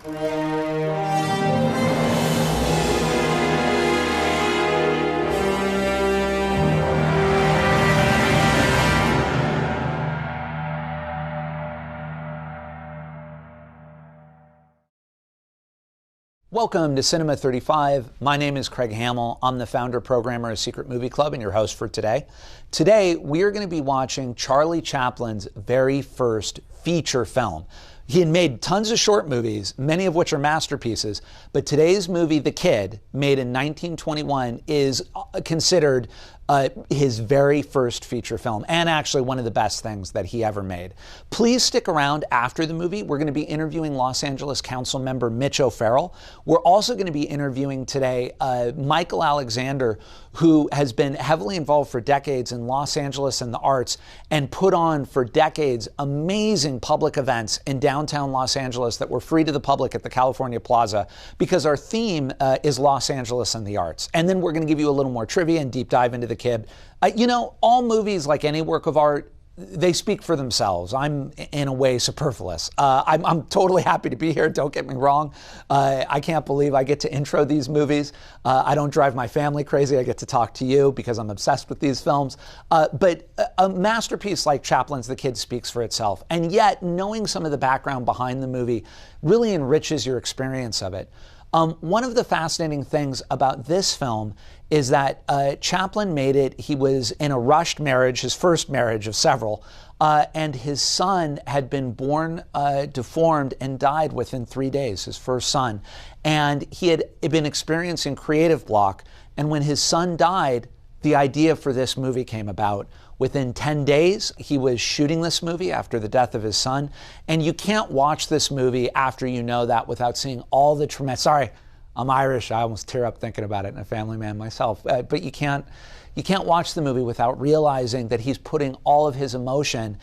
Welcome to Cinema 35. My name is Craig Hamill. I'm the founder programmer of Secret Movie Club and your host for today. Today, we are going to be watching Charlie Chaplin's very first feature film. He had made tons of short movies, many of which are masterpieces, but today's movie, The Kid, made in 1921, is considered his very first feature film, and actually one of the best things that he ever made. Please stick around after the movie. We're going to be interviewing Los Angeles Council member Mitch O'Farrell. We're also going to be interviewing today Michael Alexander, who has been heavily involved for decades in Los Angeles and the arts, and put on for decades amazing public events in downtown Los Angeles that were free to the public at the California Plaza, because our theme is Los Angeles and the arts. And then we're going to give you a little more trivia and deep dive into The Kid. You know, all movies, like any work of art, they speak for themselves. I'm, in a way, superfluous. I'm totally happy to be here, don't get me wrong. I can't believe I get to intro these movies. I don't drive my family crazy. I get to talk to you because I'm obsessed with these films. But a masterpiece like Chaplin's The Kid speaks for itself. And yet, knowing some of the background behind the movie really enriches your experience of it. One of the fascinating things about this film is that Chaplin made it. He was in a rushed marriage, his first marriage of several, and his son had been born deformed and died within 3 days, his first son. And he had been experiencing creative block. And when his son died, the idea for this movie came about. Within 10 days, he was shooting this movie after the death of his son. And you can't watch this movie after you know that without seeing all the tremendous... Sorry, I'm Irish. I almost tear up thinking about it, and a family man myself. But you can't watch the movie without realizing that he's putting all of his emotion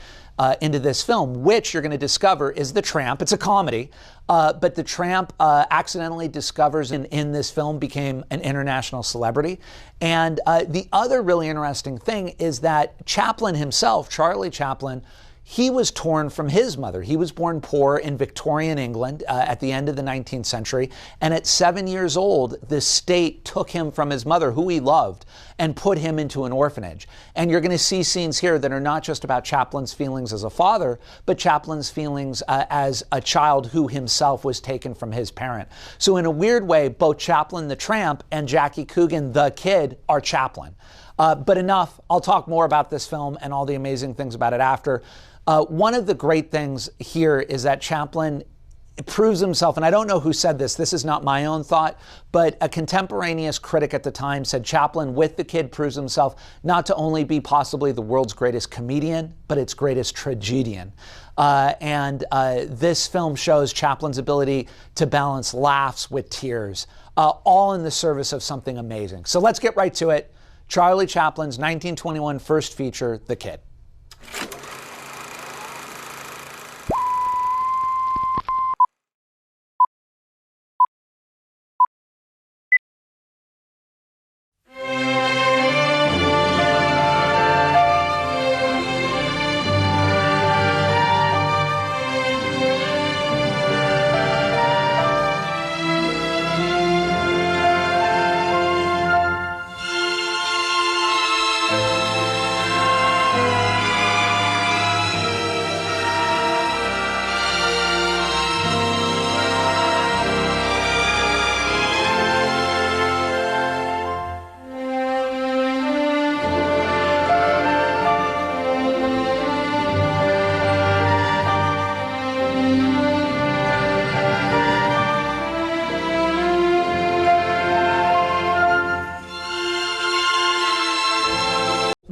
into this film, which you're going to discover is The Tramp. It's a comedy, but the Tramp accidentally discovers in this film became an international celebrity. And the other really interesting thing is that Chaplin himself, Charlie Chaplin, he was torn from his mother. He was born poor in Victorian England at the end of the 19th century. And at 7 years old, the state took him from his mother, who he loved, and put him into an orphanage. And you're going to see scenes here that are not just about Chaplin's feelings as a father, but Chaplin's feelings as a child who himself was taken from his parent. So in a weird way, both Chaplin the Tramp and Jackie Coogan the Kid are Chaplin. But enough. I'll talk more about this film and all the amazing things about it after. One of the great things here is that Chaplin proves himself, and I don't know who said this, this is not my own thought, but a contemporaneous critic at the time said Chaplin, with The Kid, proves himself not to only be possibly the world's greatest comedian, but its greatest tragedian. This film shows Chaplin's ability to balance laughs with tears, all in the service of something amazing. So let's get right to it. Charlie Chaplin's 1921 first feature, The Kid.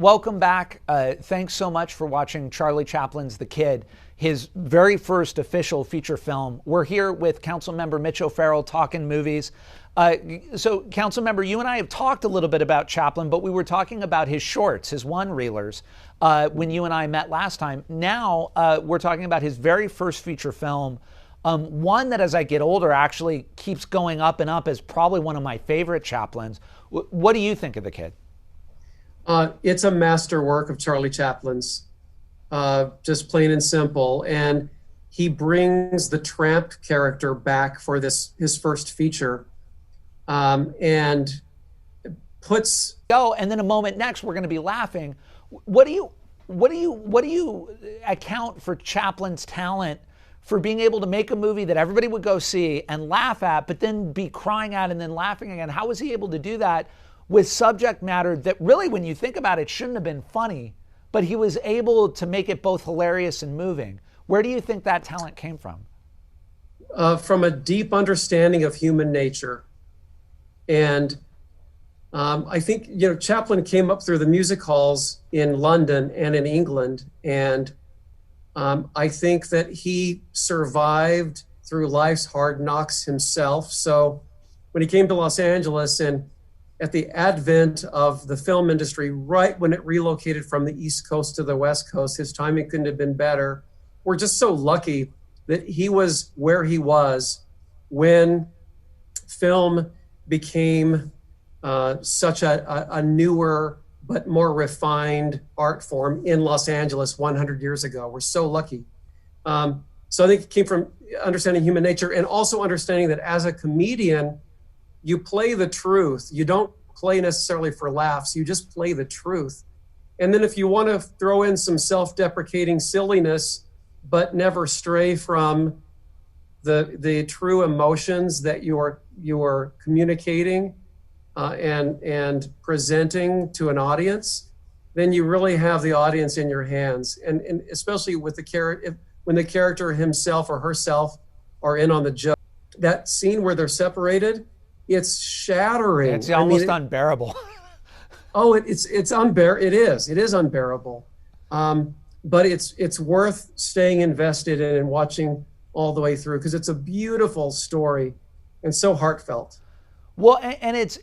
Welcome back. Thanks so much for watching Charlie Chaplin's The Kid, his very first official feature film. We're here with Councilmember Mitch O'Farrell talking movies. So, Councilmember, you and I have talked a little bit about Chaplin, but we were talking about his shorts, his one-reelers, when you and I met last time. Now, we're talking about his very first feature film, one that as I get older actually keeps going up and up as probably one of my favorite Chaplins. What do you think of The Kid? It's a masterwork of Charlie Chaplin's, just plain and simple. And he brings the Tramp character back for his first feature, and puts. Oh, and then a moment next, we're going to be laughing. What do you account for Chaplin's talent for being able to make a movie that everybody would go see and laugh at, but then be crying at and then laughing again? How was he able to do that with subject matter that really, when you think about it, shouldn't have been funny, but he was able to make it both hilarious and moving? Where do you think that talent came from? From a deep understanding of human nature. And I think, Chaplin came up through the music halls in London and in England. And I think that he survived through life's hard knocks himself. So when he came to Los Angeles, and at the advent of the film industry, right when it relocated from the East Coast to the West Coast, his timing couldn't have been better. We're just so lucky that he was where he was when film became such a newer but more refined art form in Los Angeles 100 years ago. We're so lucky. So I think it came from understanding human nature, and also understanding that as a comedian, you play the truth. You don't play necessarily for laughs. You just play the truth. And then if you want to throw in some self-deprecating silliness, but never stray from the true emotions that you are communicating and presenting to an audience, then you really have the audience in your hands. And especially with the character, when the character himself or herself are in on the joke, that scene where they're separated, it's shattering. It's almost unbearable. It's unbearable. It is unbearable. But it's worth staying invested in and watching all the way through, because it's a beautiful story and so heartfelt. Well, and it's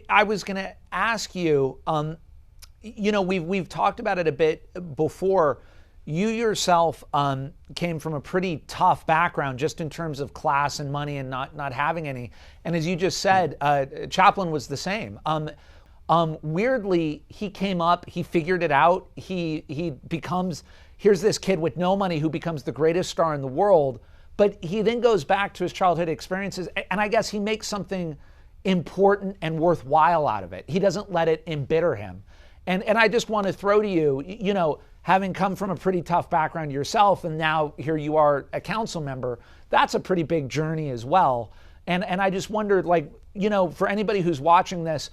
I was going to ask you, we've talked about it a bit before. You yourself came from a pretty tough background, just in terms of class and money and not having any. And as you just said, Chaplin was the same. Weirdly, he came up, he figured it out. He becomes, here's this kid with no money who becomes the greatest star in the world. But he then goes back to his childhood experiences, and I guess he makes something important and worthwhile out of it. He doesn't let it embitter him. And I just want to throw to you, having come from a pretty tough background yourself, and now here you are, a council member, that's a pretty big journey as well. And I just wondered, for anybody who's watching this,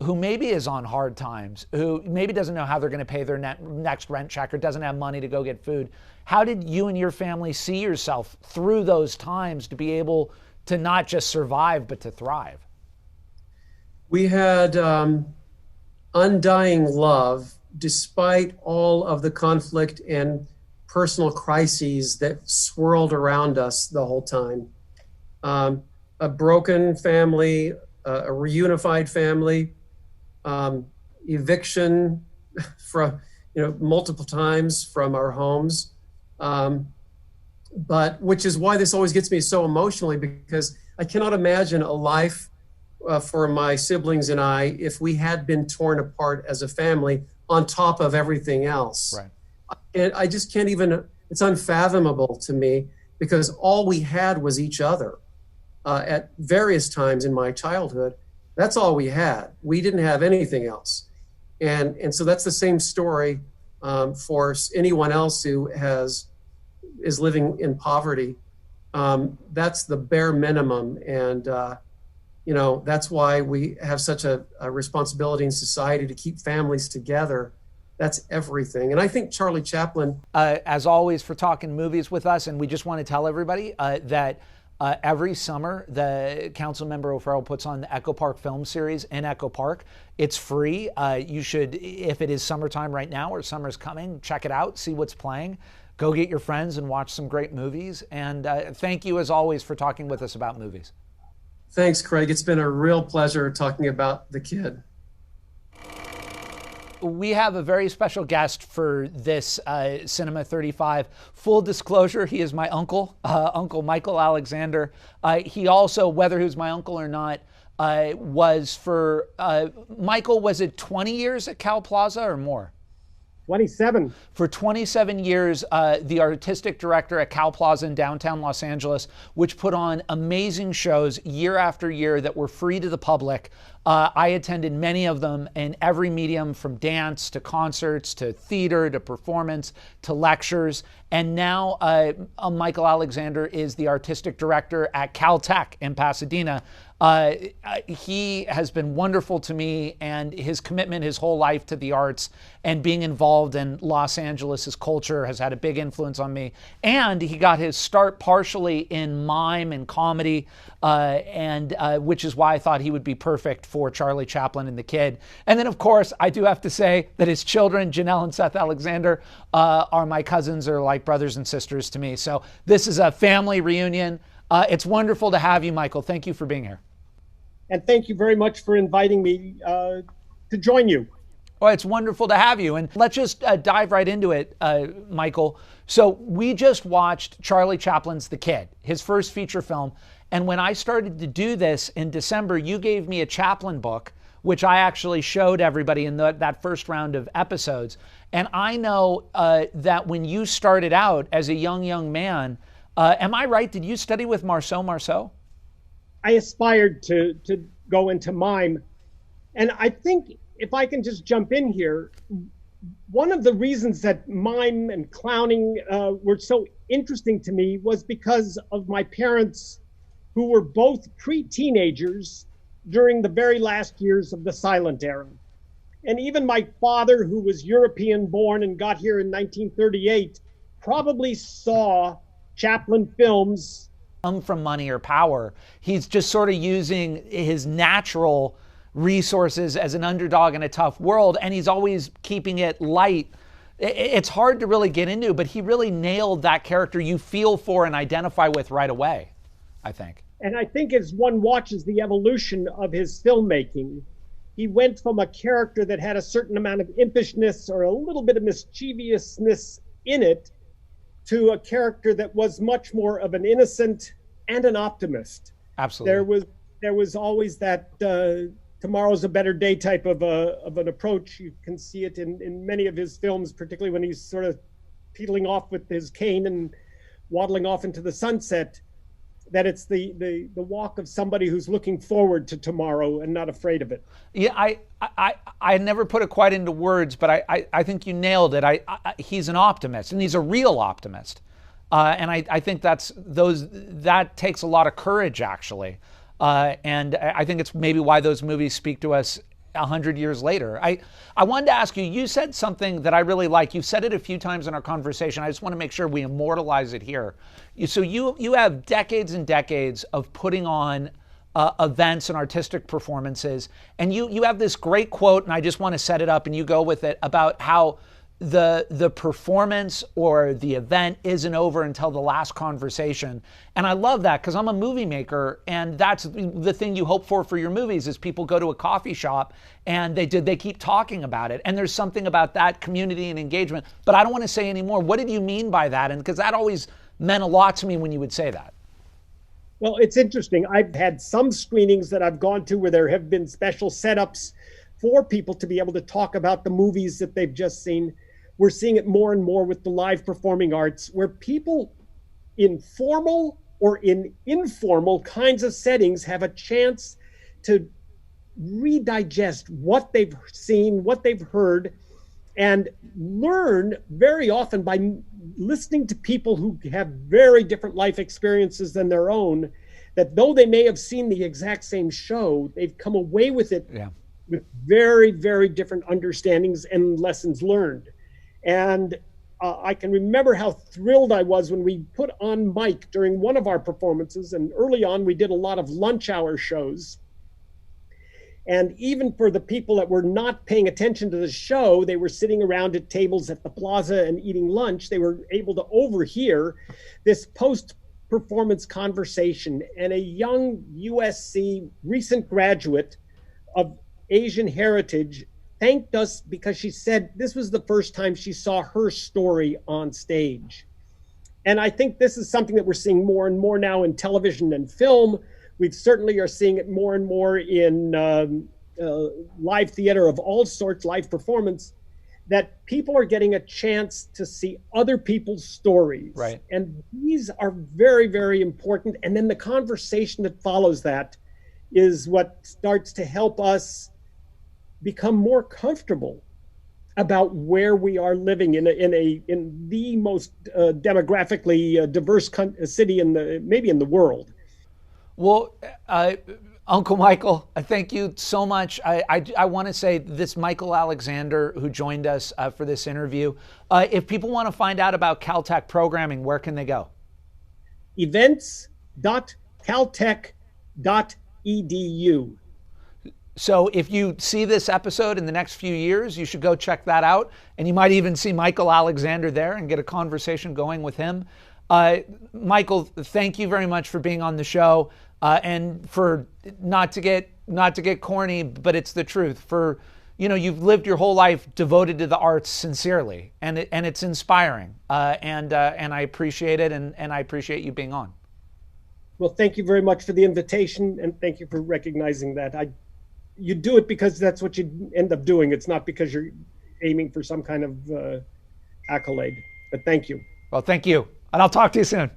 who maybe is on hard times, who maybe doesn't know how they're going to pay their next rent check, or doesn't have money to go get food, how did you and your family see yourself through those times to be able to not just survive, but to thrive? We had undying love, despite all of the conflict and personal crises that swirled around us the whole time. A broken family, a reunified family, eviction from, multiple times from our homes. But which is why this always gets me so emotionally, because I cannot imagine a life for my siblings and I if we had been torn apart as a family on top of everything else. Right. And I just can't even, it's unfathomable to me, because all we had was each other at various times in my childhood. That's all we had. We didn't have anything else. And so that's the same story for anyone else who is living in poverty. That's the bare minimum. And, that's why we have such a responsibility in society to keep families together. That's everything. And I think Charlie Chaplin... as always, for talking movies with us, and we just want to tell everybody that every summer, the council member O'Farrell puts on the Echo Park film series in Echo Park. It's free. You should, if it is summertime right now or summer's coming, check it out, see what's playing. Go get your friends and watch some great movies. And thank you, as always, for talking with us about movies. Thanks, Craig. It's been a real pleasure talking about The Kid. We have a very special guest for this Cinema 35. Full disclosure, he is my uncle, Uncle Michael Alexander. He also, whether he was my uncle or not, was for, Michael, was it 20 years at Cal Plaza or more? 27. For 27 years, the artistic director at Cow Plaza in downtown Los Angeles, which put on amazing shows year after year that were free to the public. I attended many of them in every medium, from dance to concerts to theater to performance to lectures. And now Michael Alexander is the artistic director at Caltech in Pasadena. He has been wonderful to me, and his commitment his whole life to the arts and being involved in Los Angeles' culture has had a big influence on me. And he got his start partially in mime and comedy, which is why I thought he would be perfect for Charlie Chaplin and the Kid. And then, of course, I do have to say that his children, Janelle and Seth Alexander, are my cousins, or like brothers and sisters to me. So this is a family reunion. It's wonderful to have you, Michael. Thank you for being here. And thank you very much for inviting me to join you. Oh, it's wonderful to have you. And let's just dive right into it, Michael. So we just watched Charlie Chaplin's The Kid, his first feature film. And when I started to do this in December, you gave me a Chaplin book, which I actually showed everybody in that first round of episodes. And I know that when you started out as a young man, am I right? Did you study with Marceau? I aspired to go into mime. And I think, if I can just jump in here, one of the reasons that mime and clowning were so interesting to me was because of my parents, who were both pre-teenagers during the very last years of the silent era. And even my father, who was European born and got here in 1938, probably saw Chaplin films. From money or power. He's just sort of using his natural resources as an underdog in a tough world, and he's always keeping it light. It's hard to really get into, but he really nailed that character you feel for and identify with right away, I think. And I think as one watches the evolution of his filmmaking, he went from a character that had a certain amount of impishness or a little bit of mischievousness in it to a character that was much more of an innocent and an optimist. Absolutely. There was always that tomorrow's a better day type of an approach. You can see it in many of his films, particularly when he's sort of pedaling off with his cane and waddling off into the sunset, that it's the walk of somebody who's looking forward to tomorrow and not afraid of it. Yeah, I never put it quite into words, but I think you nailed it. He's an optimist, and he's a real optimist. And I think that takes a lot of courage, actually. And I think it's maybe why those movies speak to us 100 years later. I wanted to ask you, you said something that I really like. You've said it a few times in our conversation. I just want to make sure we immortalize it here. So you have decades and decades of putting on events and artistic performances. And you have this great quote, and I just want to set it up and you go with it, about how the performance or the event isn't over until the last conversation. And I love that, because I'm a movie maker, and that's the thing you hope for your movies is people go to a coffee shop and they keep talking about it. And there's something about that community and engagement. But I don't want to say any more. What did you mean by that? And because that always meant a lot to me when you would say that. Well, it's interesting. I've had some screenings that I've gone to where there have been special setups for people to be able to talk about the movies that they've just seen. We're seeing it more and more with the live performing arts, where people in formal or in informal kinds of settings have a chance to redigest what they've seen, what they've heard, and learn very often by listening to people who have very different life experiences than their own, that though they may have seen the exact same show, they've come away with it with very, very different understandings and lessons learned. And I can remember how thrilled I was when we put on mic during one of our performances. And early on, we did a lot of lunch hour shows. And even for the people that were not paying attention to the show, they were sitting around at tables at the plaza and eating lunch. They were able to overhear this post-performance conversation. And a young USC recent graduate of Asian heritage thanked us because she said this was the first time she saw her story on stage. And I think this is something that we're seeing more and more now in television and film. We certainly are seeing it more and more in live theater of all sorts, live performance, that people are getting a chance to see other people's stories. Right. And these are very, very important. And then the conversation that follows that is what starts to help us become more comfortable about where we are living in the most demographically diverse city maybe in the world. Well, Uncle Michael, thank you so much. I want to say this Michael Alexander, who joined us for this interview, if people want to find out about Caltech programming, where can they go? Events.caltech.edu. So if you see this episode in the next few years, you should go check that out. And you might even see Michael Alexander there and get a conversation going with him. Michael, thank you very much for being on the show. And for not to get corny, but it's the truth. For, you've lived your whole life devoted to the arts sincerely, and it's inspiring. And I appreciate it, and I appreciate you being on. Well, thank you very much for the invitation, and thank you for recognizing that. You do it because that's what you end up doing. It's not because you're aiming for some kind of accolade. But thank you. Well, thank you, and I'll talk to you soon.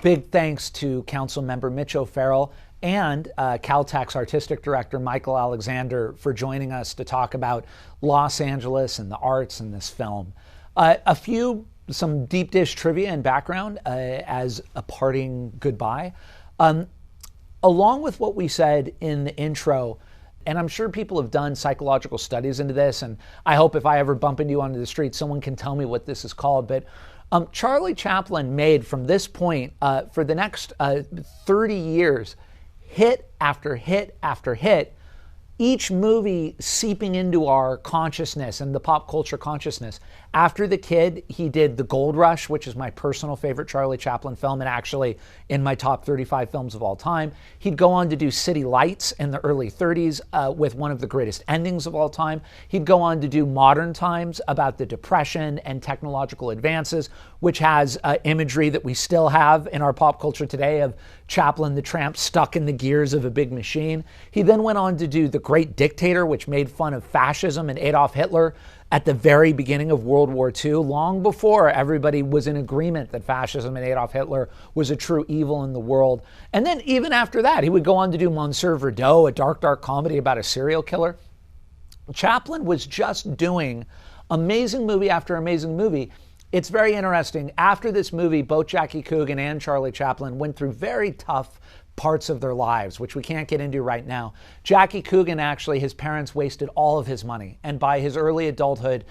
Big thanks to Council Member Mitch O'Farrell and Caltech's Artistic Director Michael Alexander for joining us to talk about Los Angeles and the arts in this film. Some deep dish trivia and background as a parting goodbye. Along with what we said in the intro, and I'm sure people have done psychological studies into this, and I hope if I ever bump into you on the street, someone can tell me what this is called, but Charlie Chaplin made from this point for the next 30 years, hit after hit after hit, each movie seeping into our consciousness and the pop culture consciousness. After The Kid, he did The Gold Rush, which is my personal favorite Charlie Chaplin film and actually in my top 35 films of all time. He'd go on to do City Lights in the early 30s with one of the greatest endings of all time. He'd go on to do Modern Times about the Depression and technological advances, which has imagery that we still have in our pop culture today of Chaplin the Tramp stuck in the gears of a big machine. He then went on to do The Great Dictator, which made fun of fascism and Adolf Hitler at the very beginning of World War II, long before everybody was in agreement that fascism and Adolf Hitler was a true evil in the world. And then even after that, he would go on to do Monsieur Verdot, a dark, dark comedy about a serial killer. Chaplin was just doing amazing movie after amazing movie. It's very interesting. After this movie, both Jackie Coogan and Charlie Chaplin went through very tough parts of their lives, which we can't get into right now. Jackie Coogan, actually, his parents wasted all of his money. And by his early adulthood,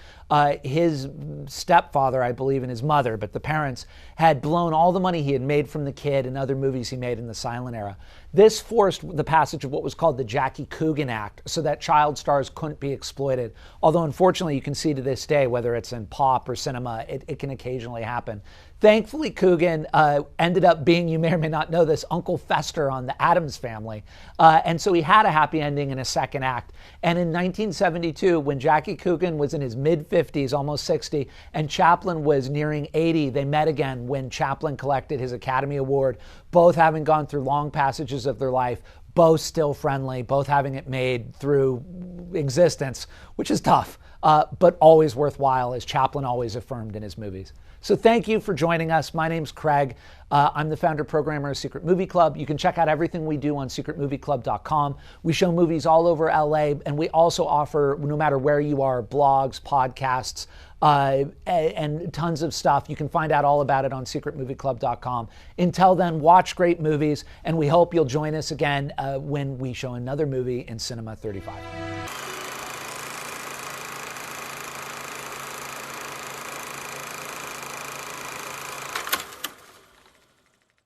his stepfather, I believe, and his mother, but the parents, had blown all the money he had made from The Kid and other movies he made in the silent era. This forced the passage of what was called the Jackie Coogan Act, so that child stars couldn't be exploited. Although, unfortunately, you can see to this day, whether it's in pop or cinema, it can occasionally happen. Thankfully, Coogan ended up being, you may or may not know this, Uncle Fester on the Addams Family. And so he had a happy ending in a second act. And in 1972, when Jackie Coogan was in his mid-50s, almost 60, and Chaplin was nearing 80, they met again when Chaplin collected his Academy Award, both having gone through long passages of their life, both still friendly, both having it made through existence, which is tough, but always worthwhile, as Chaplin always affirmed in his movies. So thank you for joining us. My name's Craig. I'm the founder programmer of Secret Movie Club. You can check out everything we do on secretmovieclub.com. We show movies all over LA, and we also offer, no matter where you are, blogs, podcasts, and tons of stuff. You can find out all about it on secretmovieclub.com. Until then, watch great movies, and we hope you'll join us again when we show another movie in Cinema 35.